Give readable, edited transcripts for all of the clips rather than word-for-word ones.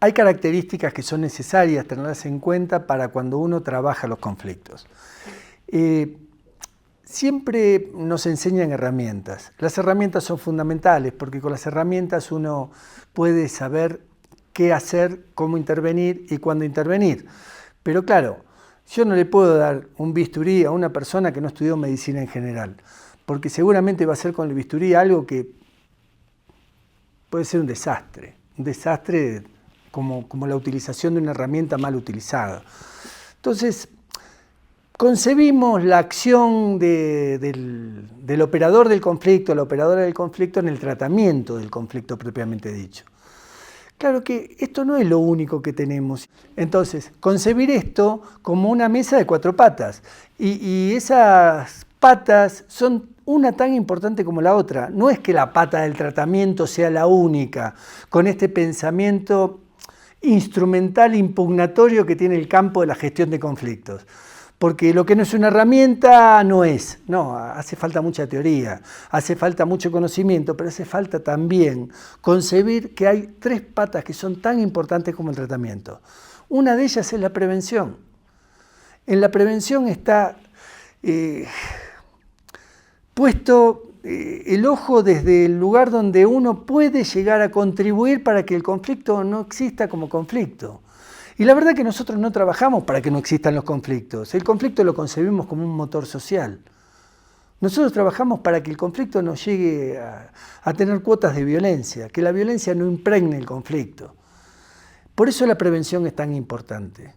hay características que son necesarias tenerlas en cuenta para cuando uno trabaja los conflictos. Siempre nos enseñan herramientas. Las herramientas son fundamentales porque con las herramientas uno puede saber qué hacer, cómo intervenir y cuándo intervenir. Pero claro, yo no le puedo dar un bisturí a una persona que no estudió medicina en general, porque seguramente va a hacer con el bisturí algo que puede ser un desastre como la utilización de una herramienta mal utilizada. Entonces, concebimos la acción del operador del conflicto, la operadora del conflicto en el tratamiento del conflicto propiamente dicho. Claro que esto no es lo único que tenemos. Entonces, concebir esto como una mesa de 4 patas. Y esas patas son una tan importante como la otra. No es que la pata del tratamiento sea la única, con este pensamiento instrumental impugnatorio que tiene el campo de la gestión de conflictos. Porque lo que no es una herramienta no es. No, hace falta mucha teoría, hace falta mucho conocimiento, pero hace falta también concebir que hay 3 patas que son tan importantes como el tratamiento. Una de ellas es la prevención. En la prevención está puesto el ojo desde el lugar donde uno puede llegar a contribuir para que el conflicto no exista como conflicto. Y la verdad que nosotros no trabajamos para que no existan los conflictos. El conflicto lo concebimos como un motor social. Nosotros trabajamos para que el conflicto no llegue a tener cuotas de violencia, que la violencia no impregne el conflicto. Por eso la prevención es tan importante.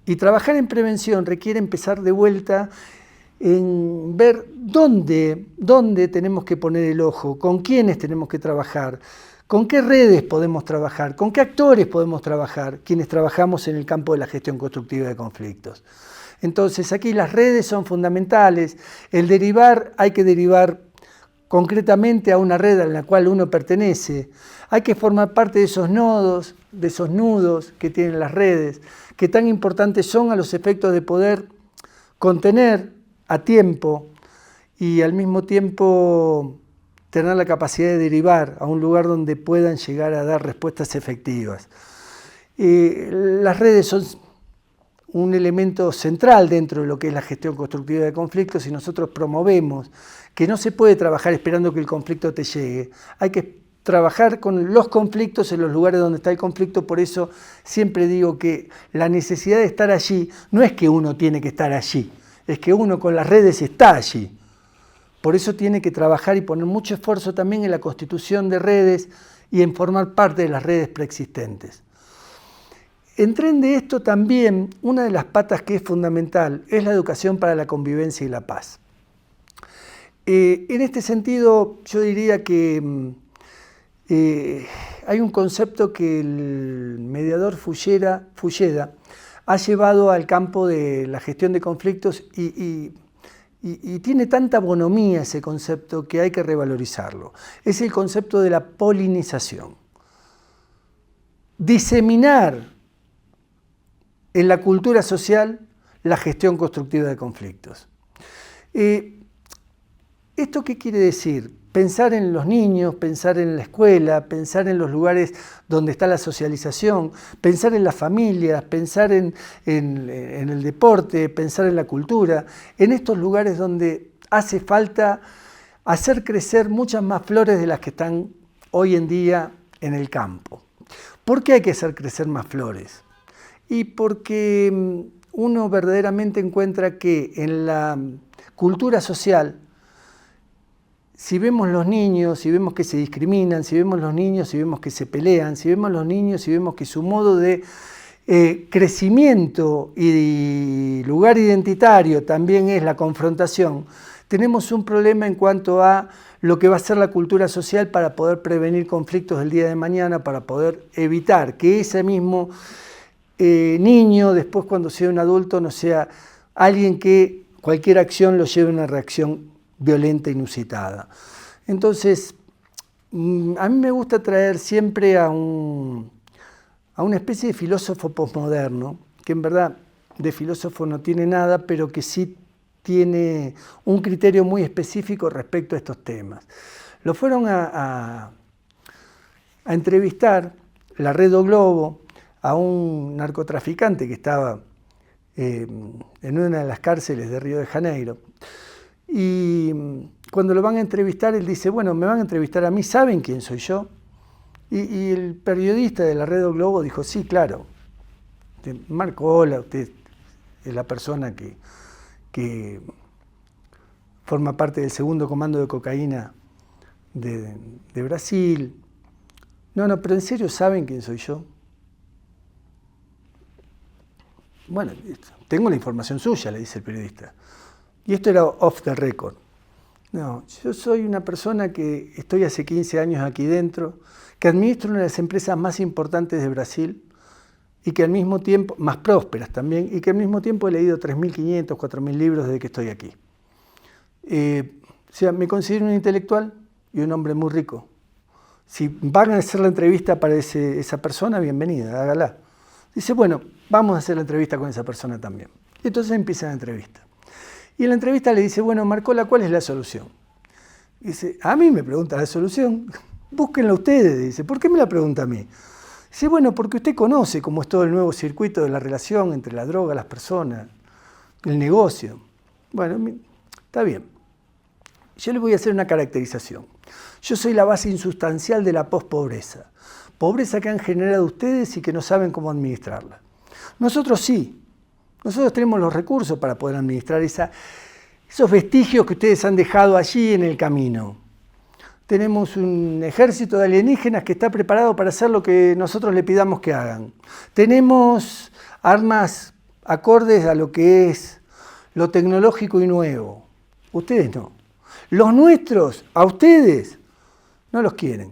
Y trabajar en prevención requiere empezar de vuelta en ver dónde tenemos que poner el ojo, con quiénes tenemos que trabajar, con qué redes podemos trabajar, con qué actores podemos trabajar, quienes trabajamos en el campo de la gestión constructiva de conflictos. Entonces aquí las redes son fundamentales, el derivar, hay que derivar concretamente a una red a la cual uno pertenece, hay que formar parte de esos nodos, de esos nudos que tienen las redes, que tan importantes son a los efectos de poder contener a tiempo y al mismo tiempo tener la capacidad de derivar a un lugar donde puedan llegar a dar respuestas efectivas. Las redes son un elemento central dentro de lo que es la gestión constructiva de conflictos y nosotros promovemos que no se puede trabajar esperando que el conflicto te llegue. Hay que trabajar con los conflictos en los lugares donde está el conflicto, por eso siempre digo que la necesidad de estar allí no es que uno tiene que estar allí, es que uno con las redes está allí. Por eso tiene que trabajar y poner mucho esfuerzo también en la constitución de redes y en formar parte de las redes preexistentes. En tren de esto también, una de las patas que es fundamental es la educación para la convivencia y la paz. En este sentido, yo diría que hay un concepto que el mediador Fulleda ha llevado al campo de la gestión de conflictos y tiene tanta bonomía ese concepto que hay que revalorizarlo. Es el concepto de la polinización. Diseminar en la cultura social la gestión constructiva de conflictos. ¿Esto qué quiere decir? Pensar en los niños, pensar en la escuela, pensar en los lugares donde está la socialización, pensar en las familias, pensar en el deporte, pensar en la cultura, en estos lugares donde hace falta hacer crecer muchas más flores de las que están hoy en día en el campo. ¿Por qué hay que hacer crecer más flores? Y porque uno verdaderamente encuentra que en la cultura social, si vemos los niños, si vemos que se discriminan, si vemos los niños, si vemos que se pelean, si vemos los niños, si vemos que su modo de crecimiento y lugar identitario también es la confrontación, tenemos un problema en cuanto a lo que va a ser la cultura social para poder prevenir conflictos del día de mañana, para poder evitar que ese mismo niño, después cuando sea un adulto, no sea alguien que cualquier acción lo lleve a una reacción violenta, inusitada. Entonces, a mí me gusta traer siempre a una especie de filósofo posmoderno, que en verdad de filósofo no tiene nada, pero que sí tiene un criterio muy específico respecto a estos temas. Lo fueron a entrevistar la red O Globo a un narcotraficante que estaba en una de las cárceles de Río de Janeiro. Y cuando lo van a entrevistar, él dice, bueno, me van a entrevistar a mí, ¿saben quién soy yo? Y el periodista de la red O Globo dijo, sí, claro, Marco Ola, usted es la persona que forma parte del segundo comando de cocaína de Brasil. No, pero ¿en serio saben quién soy yo? Bueno, tengo la información suya, le dice el periodista. Y esto era off the record. No, yo soy una persona que estoy hace 15 años aquí dentro, que administro una de las empresas más importantes de Brasil y que al mismo tiempo, más prósperas también, y que al mismo tiempo he leído 3.500, 4.000 libros desde que estoy aquí. O sea, me considero un intelectual y un hombre muy rico. Si van a hacer la entrevista para esa persona, bienvenida, hágala. Dice, bueno, vamos a hacer la entrevista con esa persona también. Y entonces empieza la entrevista. Y en la entrevista le dice, bueno, Marcola, ¿cuál es la solución? Dice, a mí me pregunta la solución, búsquenla ustedes. Dice, ¿por qué me la pregunta a mí? Dice, bueno, porque usted conoce cómo es todo el nuevo circuito de la relación entre la droga, las personas, el negocio. Bueno, está bien. Yo les voy a hacer una caracterización. Yo soy la base insustancial de la pospobreza. Pobreza que han generado ustedes y que no saben cómo administrarla. Nosotros sí. Nosotros tenemos los recursos para poder administrar esos vestigios que ustedes han dejado allí en el camino. Tenemos un ejército de alienígenas que está preparado para hacer lo que nosotros le pidamos que hagan. Tenemos armas acordes a lo que es lo tecnológico y nuevo. Ustedes no. Los nuestros, a ustedes, no los quieren.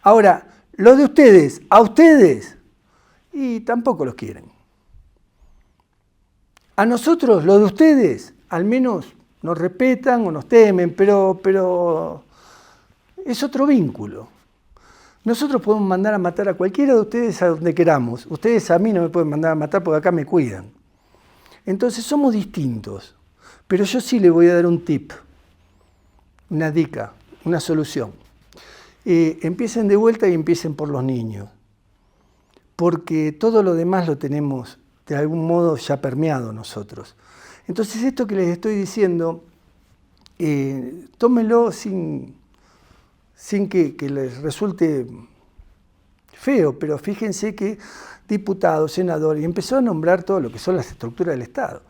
Ahora, los de ustedes, a ustedes, y tampoco los quieren. A nosotros, los de ustedes, al menos nos respetan o nos temen, pero es otro vínculo. Nosotros podemos mandar a matar a cualquiera de ustedes a donde queramos. Ustedes a mí no me pueden mandar a matar porque acá me cuidan. Entonces somos distintos, pero yo sí le voy a dar un tip, una dica, una solución. Empiecen de vuelta y empiecen por los niños, porque todo lo demás lo tenemos de algún modo ya permeado nosotros. Entonces esto que les estoy diciendo, tómenlo sin que les resulte feo, pero fíjense que diputados, senadores, y empezó a nombrar todo lo que son las estructuras del Estado.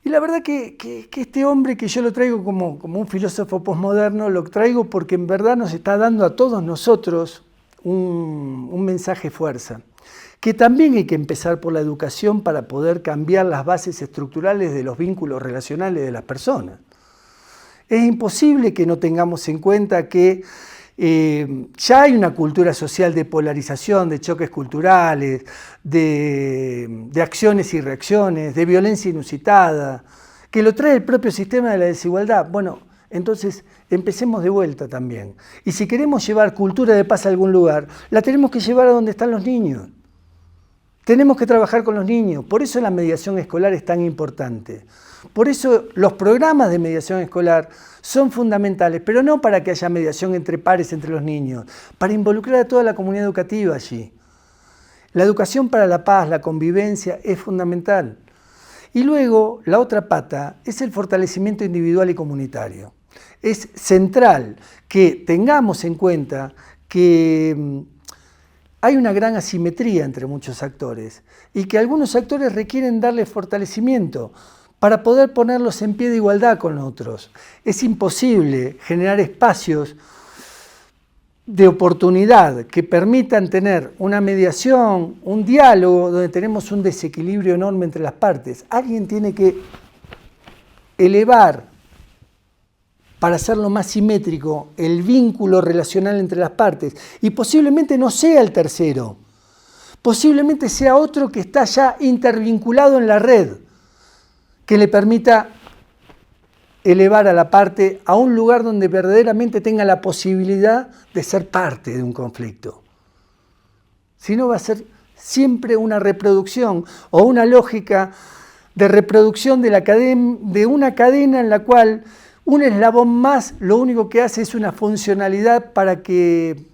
Y la verdad que este hombre, que yo lo traigo como un filósofo posmoderno, lo traigo porque en verdad nos está dando a todos nosotros un mensaje fuerza, que también hay que empezar por la educación para poder cambiar las bases estructurales de los vínculos relacionales de las personas. Es imposible que no tengamos en cuenta que ya hay una cultura social de polarización, de choques culturales, de acciones y reacciones, de violencia inusitada, que lo trae el propio sistema de la desigualdad. Bueno, entonces empecemos de vuelta también. Y si queremos llevar cultura de paz a algún lugar, la tenemos que llevar a donde están los niños. Tenemos que trabajar con los niños, por eso la mediación escolar es tan importante. Por eso los programas de mediación escolar son fundamentales, pero no para que haya mediación entre pares, entre los niños, para involucrar a toda la comunidad educativa allí. La educación para la paz, la convivencia es fundamental. Y luego, la otra pata es el fortalecimiento individual y comunitario. Es central que tengamos en cuenta que hay una gran asimetría entre muchos actores y que algunos actores requieren darle fortalecimiento para poder ponerlos en pie de igualdad con otros. Es imposible generar espacios de oportunidad que permitan tener una mediación, un diálogo donde tenemos un desequilibrio enorme entre las partes. Alguien tiene que elevar, para hacerlo más simétrico, el vínculo relacional entre las partes. Y posiblemente no sea el tercero. Posiblemente sea otro que está ya intervinculado en la red, que le permita elevar a la parte a un lugar donde verdaderamente tenga la posibilidad de ser parte de un conflicto. Si no, va a ser siempre una reproducción o una lógica de reproducción de una cadena en la cual un eslabón más lo único que hace es una funcionalidad para que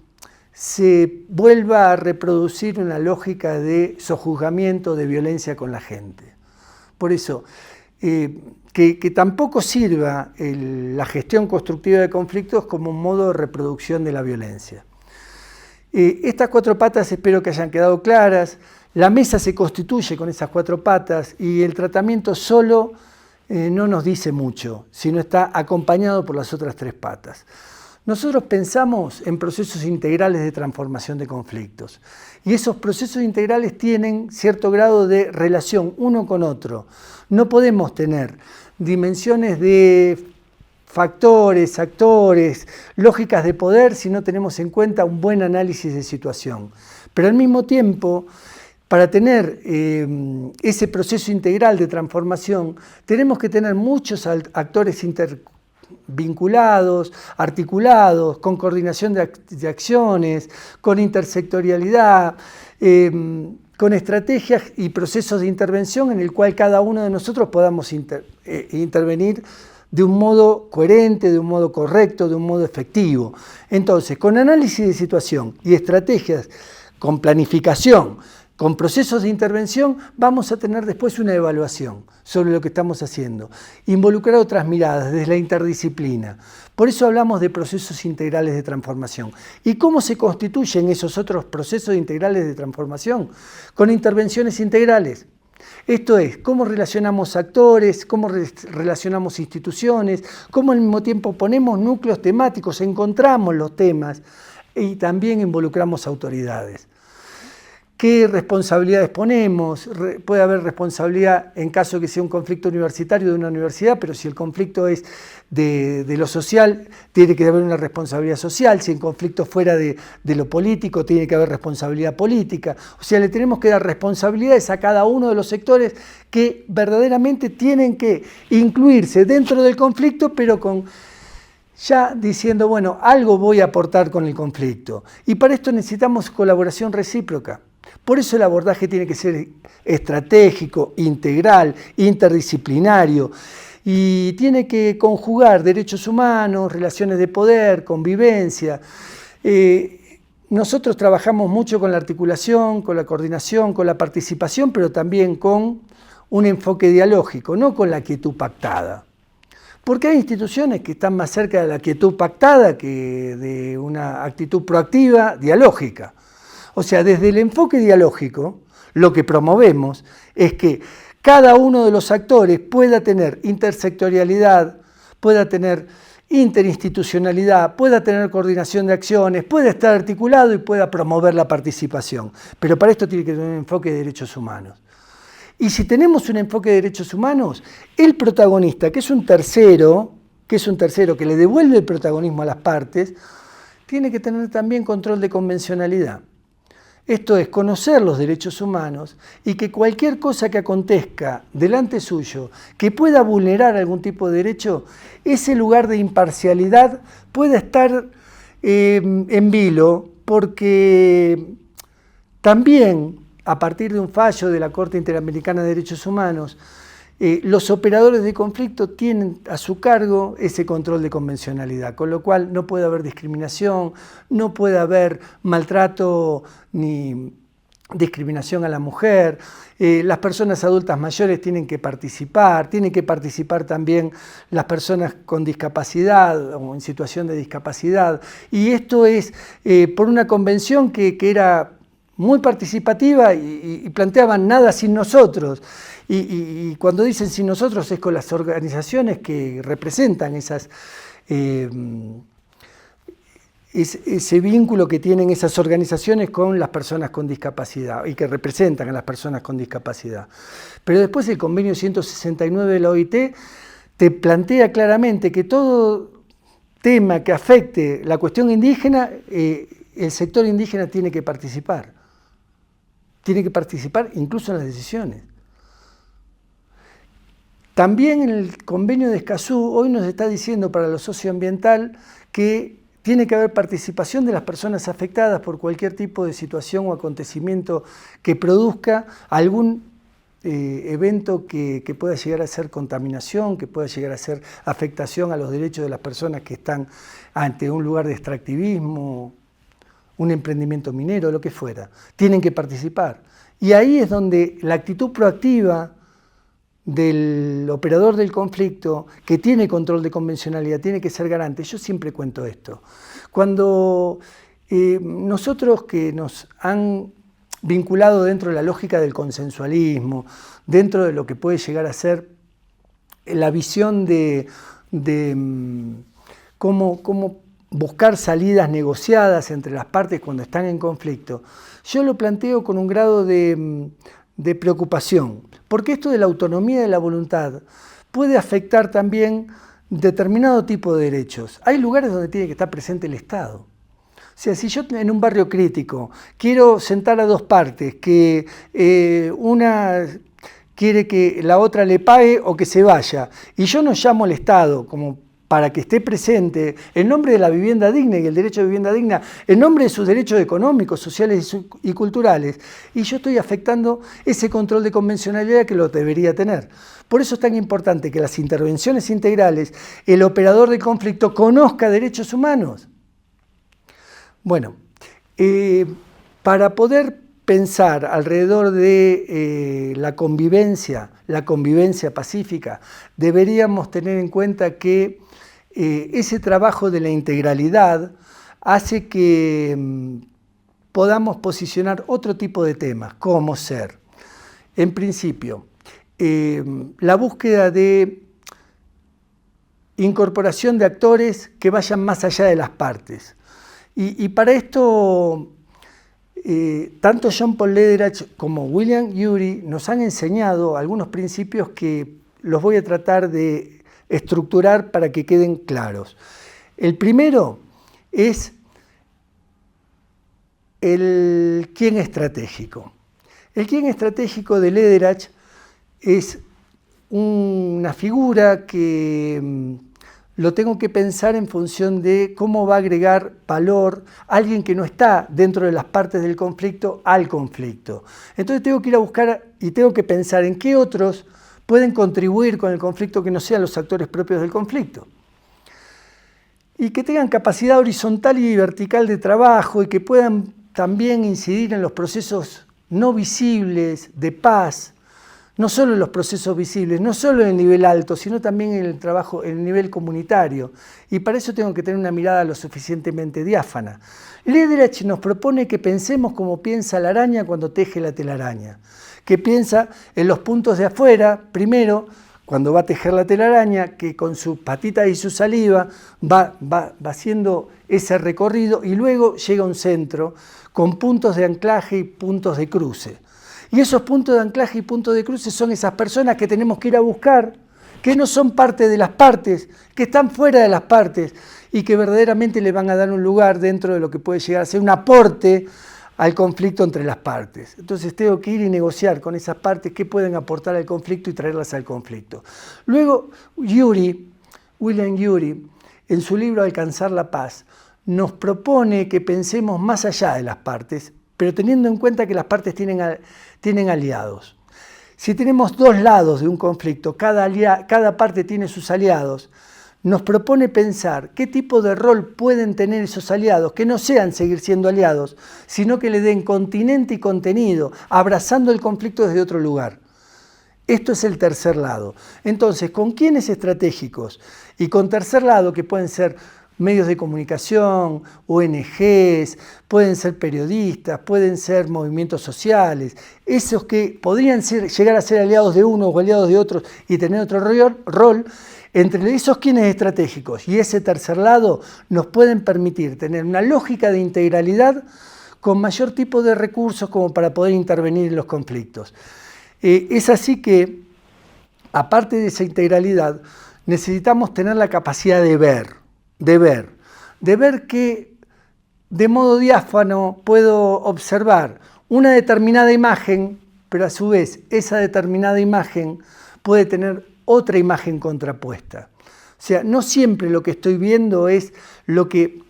se vuelva a reproducir una lógica de sojuzgamiento, de violencia con la gente. Por eso, que tampoco sirva la gestión constructiva de conflictos como un modo de reproducción de la violencia. Estas 4 patas espero que hayan quedado claras. La mesa se constituye con esas 4 patas y el tratamiento solo no nos dice mucho, sino está acompañado por las otras 3 patas. Nosotros pensamos en procesos integrales de transformación de conflictos y esos procesos integrales tienen cierto grado de relación uno con otro. No podemos tener dimensiones de factores, actores, lógicas de poder si no tenemos en cuenta un buen análisis de situación. Pero al mismo tiempo, para tener ese proceso integral de transformación, tenemos que tener muchos actores vinculados, articulados, con coordinación de acciones, con intersectorialidad, con estrategias y procesos de intervención en el cual cada uno de nosotros podamos intervenir de un modo coherente, de un modo correcto, de un modo efectivo. Entonces, con análisis de situación y estrategias, con planificación, con procesos de intervención, vamos a tener después una evaluación sobre lo que estamos haciendo, involucrar otras miradas desde la interdisciplina. Por eso hablamos de procesos integrales de transformación. ¿Y cómo se constituyen esos otros procesos integrales de transformación? Con intervenciones integrales. Esto es, cómo relacionamos actores, cómo relacionamos instituciones, cómo al mismo tiempo ponemos núcleos temáticos, encontramos los temas y también involucramos autoridades. ¿Qué responsabilidades ponemos? Puede haber responsabilidad en caso de que sea un conflicto universitario de una universidad, pero si el conflicto es de lo social, tiene que haber una responsabilidad social. Si el conflicto fuera de lo político, tiene que haber responsabilidad política. O sea, le tenemos que dar responsabilidades a cada uno de los sectores que verdaderamente tienen que incluirse dentro del conflicto, pero ya diciendo, bueno, algo voy a aportar con el conflicto. Y para esto necesitamos colaboración recíproca. Por eso el abordaje tiene que ser estratégico, integral, interdisciplinario y tiene que conjugar derechos humanos, relaciones de poder, convivencia. Nosotros trabajamos mucho con la articulación, con la coordinación, con la participación, pero también con un enfoque dialógico, no con la quietud pactada. Porque hay instituciones que están más cerca de la quietud pactada que de una actitud proactiva, dialógica. O sea, desde el enfoque dialógico, lo que promovemos es que cada uno de los actores pueda tener intersectorialidad, pueda tener interinstitucionalidad, pueda tener coordinación de acciones, pueda estar articulado y pueda promover la participación. Pero para esto tiene que tener un enfoque de derechos humanos. Y si tenemos un enfoque de derechos humanos, el protagonista, que es un tercero que le devuelve el protagonismo a las partes, tiene que tener también control de convencionalidad. Esto es conocer los derechos humanos y que cualquier cosa que acontezca delante suyo que pueda vulnerar algún tipo de derecho, ese lugar de imparcialidad pueda estar en vilo, porque también a partir de un fallo de la Corte Interamericana de Derechos Humanos, los operadores de conflicto tienen a su cargo ese control de convencionalidad, con lo cual no puede haber discriminación, no puede haber maltrato ni discriminación a la mujer. Las personas adultas mayores tienen que participar también las personas con discapacidad o en situación de discapacidad. Y esto es por una convención que era muy participativa y planteaban nada sin nosotros. Y cuando dicen sin nosotros es con las organizaciones que representan ese vínculo que tienen esas organizaciones con las personas con discapacidad y que representan a las personas con discapacidad. Pero después el convenio 169 de la OIT te plantea claramente que todo tema que afecte la cuestión indígena, el sector indígena tiene que participar incluso en las decisiones. También en el convenio de Escazú hoy nos está diciendo para lo socioambiental que tiene que haber participación de las personas afectadas por cualquier tipo de situación o acontecimiento que produzca algún evento que pueda llegar a ser contaminación, que pueda llegar a ser afectación a los derechos de las personas que están ante un lugar de extractivismo un emprendimiento minero, lo que fuera. Tienen que participar. Y ahí es donde la actitud proactiva del operador del conflicto, que tiene control de convencionalidad, tiene que ser garante. Yo siempre cuento esto. Cuando nosotros que nos han vinculado dentro de la lógica del consensualismo, dentro de lo que puede llegar a ser la visión de cómo buscar salidas negociadas entre las partes cuando están en conflicto, yo lo planteo con un grado de preocupación, porque esto de la autonomía de la voluntad puede afectar también determinado tipo de derechos. Hay lugares donde tiene que estar presente el Estado. O sea, si yo en un barrio crítico quiero sentar a dos partes, que una quiere que la otra le pague o que se vaya, y yo no llamo al Estado como para que esté presente en nombre de la vivienda digna y el derecho de vivienda digna, en nombre de sus derechos económicos, sociales y culturales, y yo estoy afectando ese control de convencionalidad que lo debería tener. Por eso es tan importante que las intervenciones integrales, el operador de conflicto conozca derechos humanos. Bueno, para poder pensar alrededor de la convivencia pacífica, deberíamos tener en cuenta que ese trabajo de la integralidad hace que podamos posicionar otro tipo de temas, como ser, en principio, la búsqueda de incorporación de actores que vayan más allá de las partes. Y para esto, tanto Jean-Paul Lederach como William Ury nos han enseñado algunos principios que los voy a tratar de estructurar para que queden claros. El primero es el quién estratégico. El quién estratégico de Lederach es una figura que lo tengo que pensar en función de cómo va a agregar valor alguien que no está dentro de las partes del conflicto al conflicto. Entonces tengo que ir a buscar y tengo que pensar en qué otros pueden contribuir con el conflicto que no sean los actores propios del conflicto. Y que tengan capacidad horizontal y vertical de trabajo y que puedan también incidir en los procesos no visibles de paz, no solo en los procesos visibles, no solo en el nivel alto, sino también en el trabajo, en el nivel comunitario. Y para eso tengo que tener una mirada lo suficientemente diáfana. Lederach nos propone que pensemos como piensa la araña cuando teje la telaraña, que piensa en los puntos de afuera, primero, cuando va a tejer la telaraña, que con sus patitas y su saliva va haciendo ese recorrido y luego llega a un centro con puntos de anclaje y puntos de cruce. Y esos puntos de anclaje y puntos de cruce son esas personas que tenemos que ir a buscar, que no son parte de las partes, que están fuera de las partes y que verdaderamente le van a dar un lugar dentro de lo que puede llegar a ser un aporte al conflicto entre las partes. Entonces tengo que ir y negociar con esas partes qué pueden aportar al conflicto y traerlas al conflicto. Luego, William Ury, en su libro Alcanzar la Paz, nos propone que pensemos más allá de las partes, pero teniendo en cuenta que las partes tienen aliados. Si tenemos dos lados de un conflicto, cada parte tiene sus aliados, nos propone pensar qué tipo de rol pueden tener esos aliados, que no sean seguir siendo aliados, sino que le den continente y contenido, abrazando el conflicto desde otro lugar. Esto es el tercer lado. Entonces, ¿con quiénes estratégicos? Y con tercer lado, que pueden ser medios de comunicación, ONGs, pueden ser periodistas, pueden ser movimientos sociales, esos que podrían llegar a ser aliados de unos o aliados de otros y tener otro rol, entre esos quienes estratégicos y ese tercer lado nos pueden permitir tener una lógica de integralidad con mayor tipo de recursos como para poder intervenir en los conflictos. Es así que, aparte de esa integralidad, necesitamos tener la capacidad de ver que de modo diáfano puedo observar una determinada imagen, pero a su vez esa determinada imagen puede tener otra imagen contrapuesta. O sea, no siempre lo que estoy viendo es lo que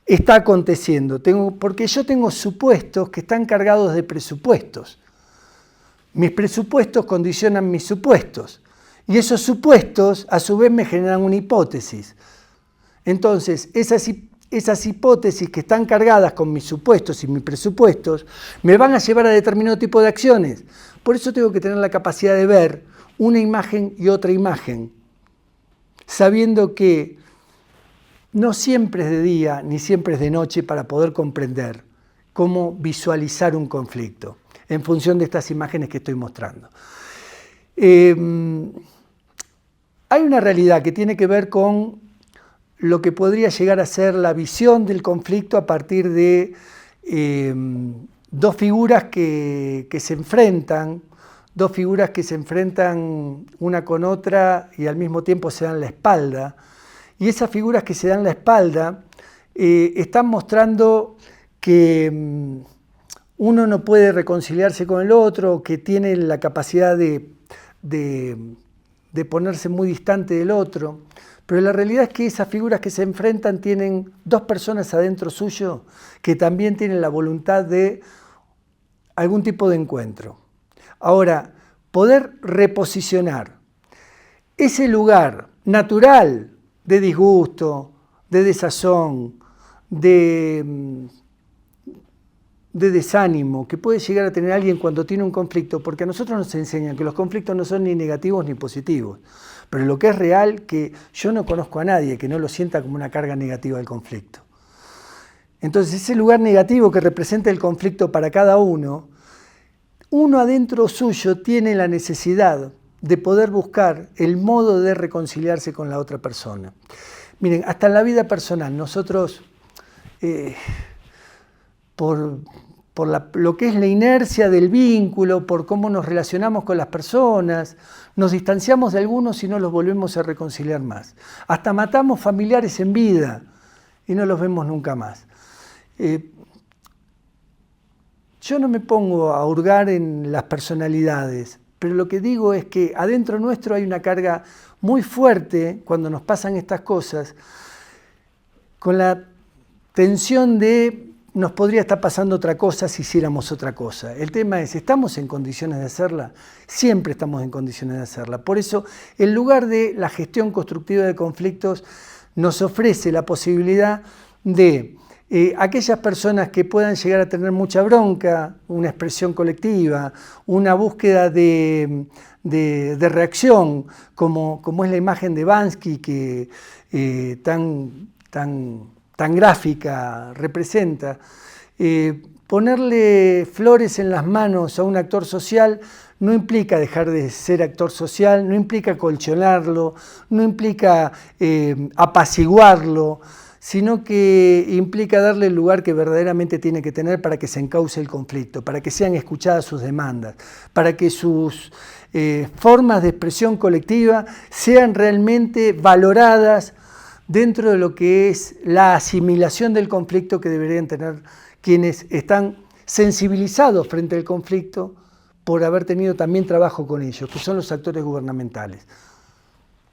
está aconteciendo, porque yo tengo supuestos que están cargados de presupuestos. Mis presupuestos condicionan mis supuestos, y esos supuestos a su vez me generan una hipótesis. Entonces, esas esas hipótesis que están cargadas con mis supuestos y mis presupuestos me van a llevar a determinado tipo de acciones. Por eso tengo que tener la capacidad de ver una imagen y otra imagen, sabiendo que no siempre es de día ni siempre es de noche para poder comprender cómo visualizar un conflicto en función de estas imágenes que estoy mostrando. Hay una realidad que tiene que ver con lo que podría llegar a ser la visión del conflicto a partir de dos figuras que se enfrentan, una con otra y al mismo tiempo se dan la espalda. Y esas figuras que se dan la espalda están mostrando que uno no puede reconciliarse con el otro, que tiene la capacidad de ponerse muy distante del otro. Pero la realidad es que esas figuras que se enfrentan tienen dos personas adentro suyo que también tienen la voluntad de algún tipo de encuentro. Ahora, poder reposicionar ese lugar natural de disgusto, de desazón, de desánimo que puede llegar a tener alguien cuando tiene un conflicto, porque a nosotros nos enseñan que los conflictos no son ni negativos ni positivos, pero lo que es real, que yo no conozco a nadie que no lo sienta como una carga negativa del conflicto. Entonces, ese lugar negativo que representa el conflicto para cada uno adentro suyo tiene la necesidad de poder buscar el modo de reconciliarse con la otra persona. Miren, hasta en la vida personal, nosotros, por lo que es la inercia del vínculo, por cómo nos relacionamos con las personas, nos distanciamos de algunos y no los volvemos a reconciliar más. Hasta matamos familiares en vida y no los vemos nunca más. Yo no me pongo a hurgar en las personalidades, pero lo que digo es que adentro nuestro hay una carga muy fuerte cuando nos pasan estas cosas, con la tensión de nos podría estar pasando otra cosa si hiciéramos otra cosa. El tema es, ¿estamos en condiciones de hacerla? Siempre estamos en condiciones de hacerla. Por eso, el lugar de la gestión constructiva de conflictos nos ofrece la posibilidad de aquellas personas que puedan llegar a tener mucha bronca, una expresión colectiva, una búsqueda de reacción, como es la imagen de Bansky, que tan gráfica representa, ponerle flores en las manos a un actor social no implica dejar de ser actor social, no implica colchonarlo, no implica apaciguarlo, sino que implica darle el lugar que verdaderamente tiene que tener para que se encauce el conflicto, para que sean escuchadas sus demandas, para que sus formas de expresión colectiva sean realmente valoradas dentro de lo que es la asimilación del conflicto que deberían tener quienes están sensibilizados frente al conflicto por haber tenido también trabajo con ellos, que son los actores gubernamentales.